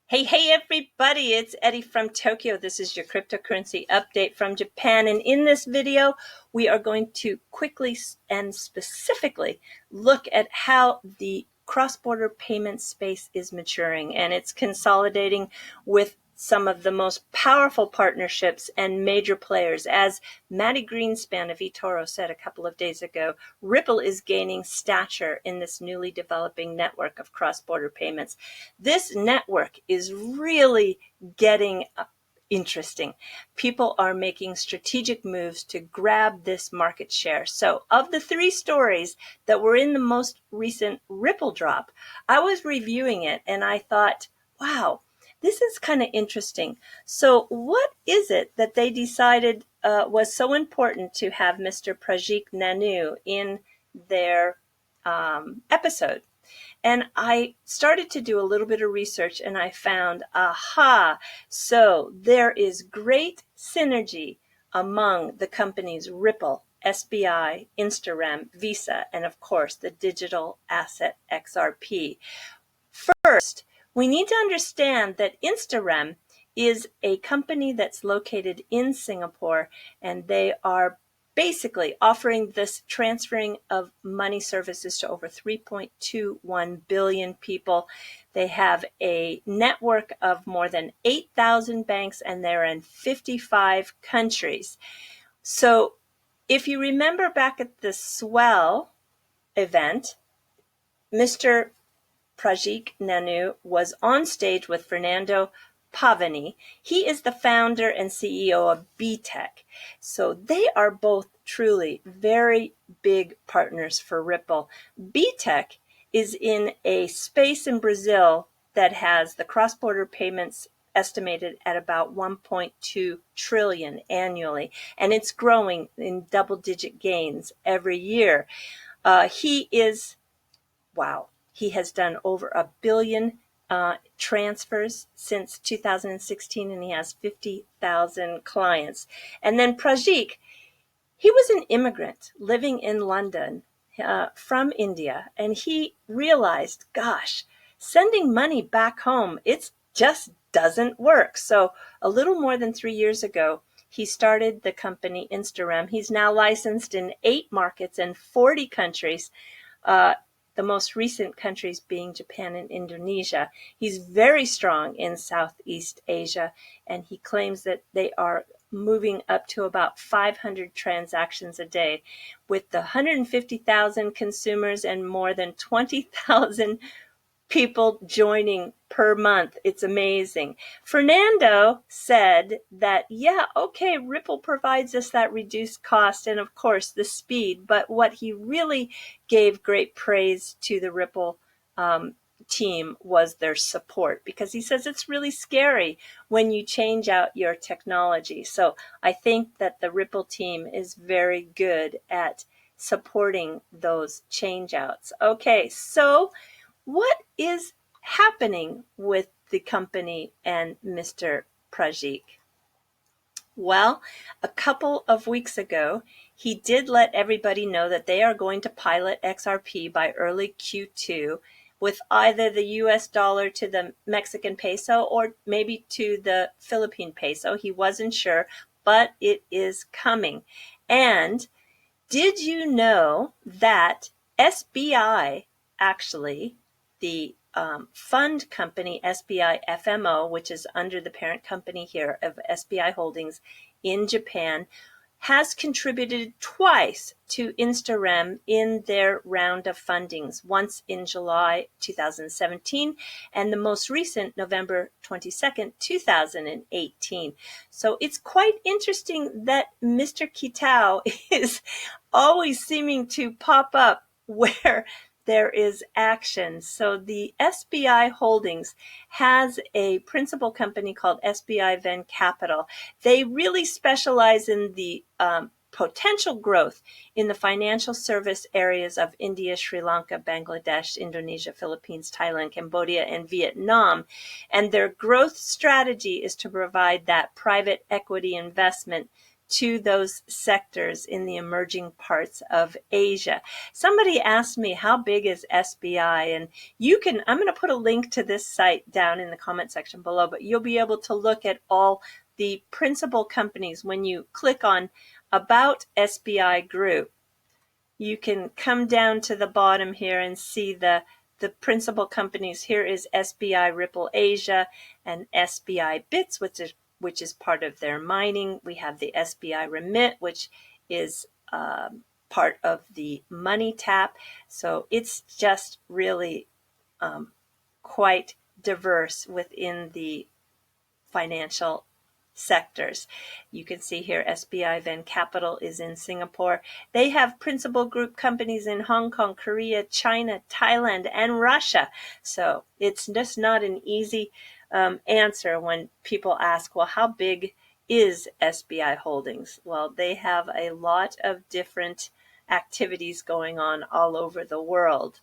Hey, everybody, it's Eddie from Tokyo. This is your cryptocurrency update from Japan. And in this video, we are going to quickly and specifically look at how the cross-border payment space is maturing, and it's consolidating with some of the most powerful partnerships and major players. As Maddie Greenspan of eToro said a couple of days ago, Ripple is gaining stature in this newly developing network of cross-border payments. This network is really getting interesting. People are making strategic moves to grab this market share. So of the three stories that were in the most recent Ripple drop, I was reviewing it and I thought, wow, this is kind of interesting. So what is it that they decided was so important to have Mr. Prajeek Nanu in their episode? And I started to do a little bit of research and I found, so there is great synergy among the companies Ripple, SBI, InstaRem, Visa, and of course the digital asset XRP. First, we need to understand that InstaRem is a company that's located in Singapore, and they are basically offering this transferring of money services to over 3.21 billion people. They have a network of more than 8,000 banks, and they're in 55 countries. So if you remember back at the Swell event, Mr. Prajeek Nanu was on stage with Fernando Pavani. He is the founder and CEO of Biotech. So they are both truly very big partners for Ripple. Biotech is in a space in Brazil that has the cross-border payments estimated at about 1.2 trillion annually, and it's growing in double-digit gains every year. He has done over 1 billion transfers since 2016, and he has 50,000 clients. And then Prajeek, he was an immigrant living in London from India, and he realized, gosh, sending money back home, it just doesn't work. So a little more than 3 years ago, he started the company InstaRem. He's now licensed in 8 markets and 40 countries. The most recent countries being Japan and Indonesia. He's very strong in Southeast Asia, and he claims that they are moving up to about 500 transactions a day, with the 150,000 consumers and more than 20,000 people joining per month. It's amazing. Fernando said that, Ripple provides us that reduced cost and of course the speed, but what he really gave great praise to the Ripple team was their support, because he says it's really scary when you change out your technology. So I think that the Ripple team is very good at supporting those change outs. Okay, so what is happening with the company and Mr. Prajeek? Well, a couple of weeks ago, he did let everybody know that they are going to pilot XRP by early Q2 with either the US dollar to the Mexican peso or maybe to the Philippine peso. He wasn't sure, but it is coming. And did you know that SBI actually, the fund company SBI FMO, which is under the parent company here of SBI Holdings in Japan, has contributed twice to InstaRem in their round of fundings, once in July 2017 and the most recent November 22nd, 2018. So it's quite interesting that Mr. Kitao is always seeming to pop up where there is action. So the SBI Holdings has a principal company called SBI Ven Capital. They really specialize in the potential growth in the financial service areas of India, Sri Lanka, Bangladesh, Indonesia, Philippines, Thailand, Cambodia, and Vietnam. And their growth strategy is to provide that private equity investment to those sectors in the emerging parts of Asia. Somebody asked me, how big is SBI? And I'm going to put a link to this site down in the comment section below, but you'll be able to look at all the principal companies. When you click on About SBI Group, you can come down to the bottom here and see the principal companies. Here is SBI Ripple Asia and SBI Bits, which is part of their mining. We have the SBI Remit, which is part of the money tap. So it's just really quite diverse within the financial sectors. You can see here SBI Ven Capital is in Singapore. They have principal group companies in Hong Kong, Korea, China, Thailand, and Russia. So it's just not an easy answer when people ask, well, how big is SBI Holdings? Well, they have a lot of different activities going on all over the world.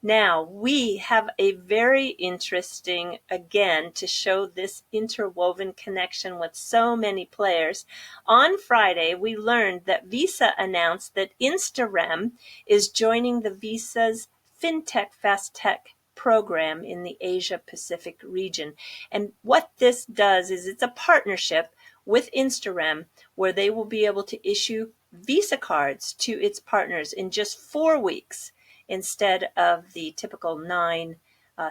Now, we have a very interesting, again, to show this interwoven connection with so many players. On Friday, we learned that Visa announced that InstaRem is joining the Visa's Fintech Fast Tech program in the Asia Pacific region. And what this does is it's a partnership with InstaRem where they will be able to issue Visa cards to its partners in just 4 weeks, instead of the typical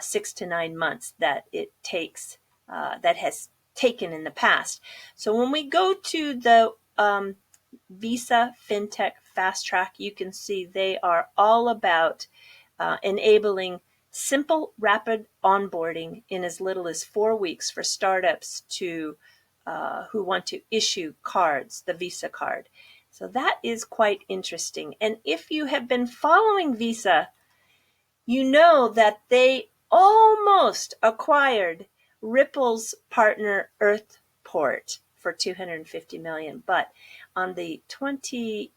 6 to 9 months that it takes, that has taken in the past. So when we go to the Visa FinTech Fast Track, you can see they are all about enabling simple, rapid onboarding in as little as 4 weeks for startups to who want to issue cards, the Visa card. So that is quite interesting. And if you have been following Visa, you know that they almost acquired Ripple's partner Earthport for $250 million. But on the 25th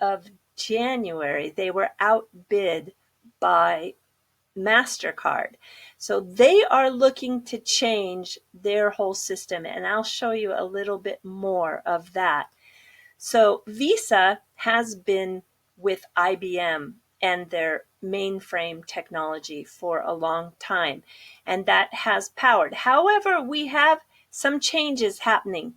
of January, they were outbid by MasterCard. So they are looking to change their whole system, and I'll show you a little bit more of that. So Visa has been with IBM and their mainframe technology for a long time, and that has powered. However, we have some changes happening.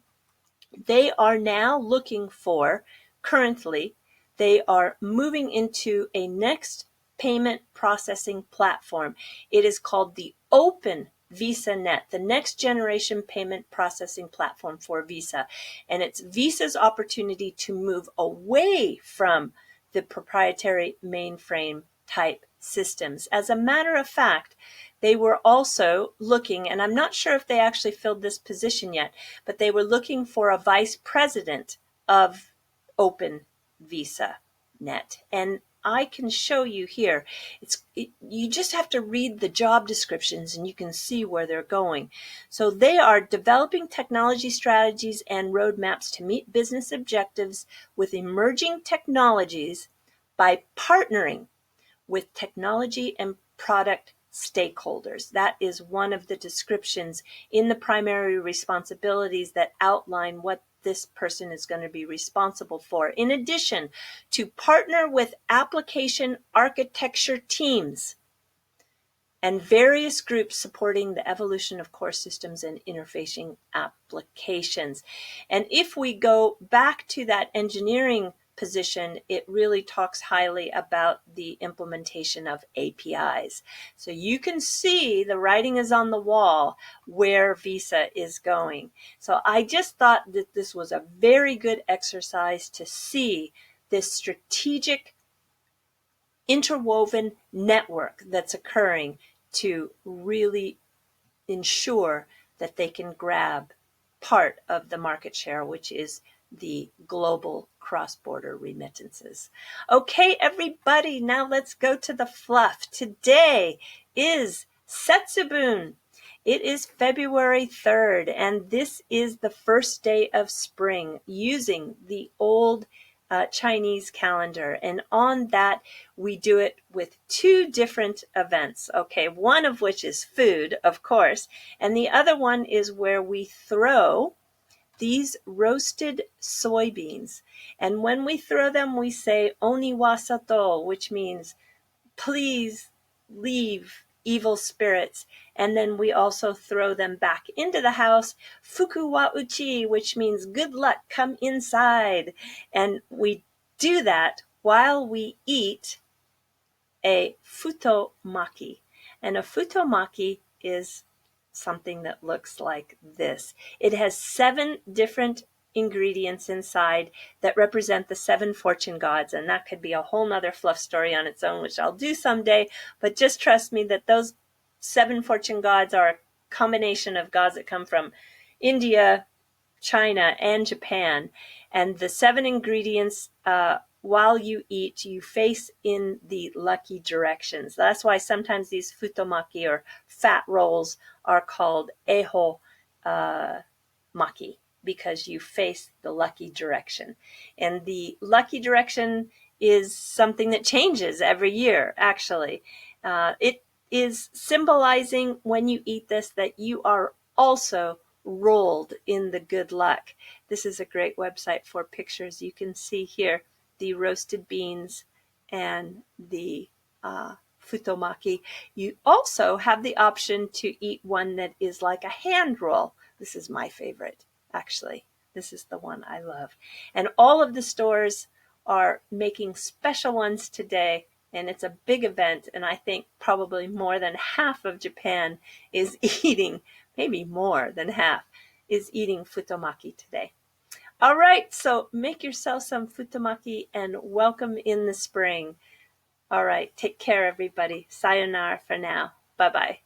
They are now looking for, currently, they are moving into a next payment processing platform. It is called the Open VisaNet, the next generation payment processing platform for Visa. And it's Visa's opportunity to move away from the proprietary mainframe type systems. As a matter of fact, they were also looking, and I'm not sure if they actually filled this position yet, but they were looking for a vice president of Open VisaNet. And I can show you here. You just have to read the job descriptions and you can see where they're going. So they are developing technology strategies and roadmaps to meet business objectives with emerging technologies by partnering with technology and product stakeholders. That is one of the descriptions in the primary responsibilities that outline what this person is going to be responsible for. In addition, to partner with application architecture teams and various groups supporting the evolution of core systems and interfacing applications. And if we go back to that engineering position, it really talks highly about the implementation of APIs. So you can see the writing is on the wall where Visa is going. So I just thought that this was a very good exercise to see this strategic interwoven network that's occurring to really ensure that they can grab part of the market share, which is the global cross-border remittances. Okay, everybody, now let's go to the fluff. Today is Setsubun. It is February 3rd, and this is the first day of spring using the old Chinese calendar. And on that, we do it with two different events. Okay, one of which is food, of course, and the other one is where we throw these roasted soybeans. And when we throw them, we say oni wa sato, which means please leave evil spirits. And then we also throw them back into the house, fuku wa uchi, which means good luck, come inside. And we do that while we eat a futomaki. And a futomaki is something that looks like this. It has 7 different ingredients inside that represent the 7 fortune gods, and that could be a whole nother fluff story on its own, which I'll do someday, but just trust me that those 7 fortune gods are a combination of gods that come from India, China, and Japan. And the 7 ingredients, while you eat, you face in the lucky directions. That's why sometimes these futomaki or fat rolls are called eho maki, because you face the lucky direction. And the lucky direction is something that changes every year, actually. It is symbolizing, when you eat this, that you are also rolled in the good luck. This is a great website for pictures. You can see here the roasted beans and the futomaki. You also have the option to eat one that is like a hand roll. This is my favorite, actually. This is the one I love. And all of the stores are making special ones today, and it's a big event, and I think probably more than half of Japan is eating, maybe more than half, is eating futomaki today. All right, so make yourself some futomaki and welcome in the spring. All right, take care, everybody. Sayonara for now. Bye-bye.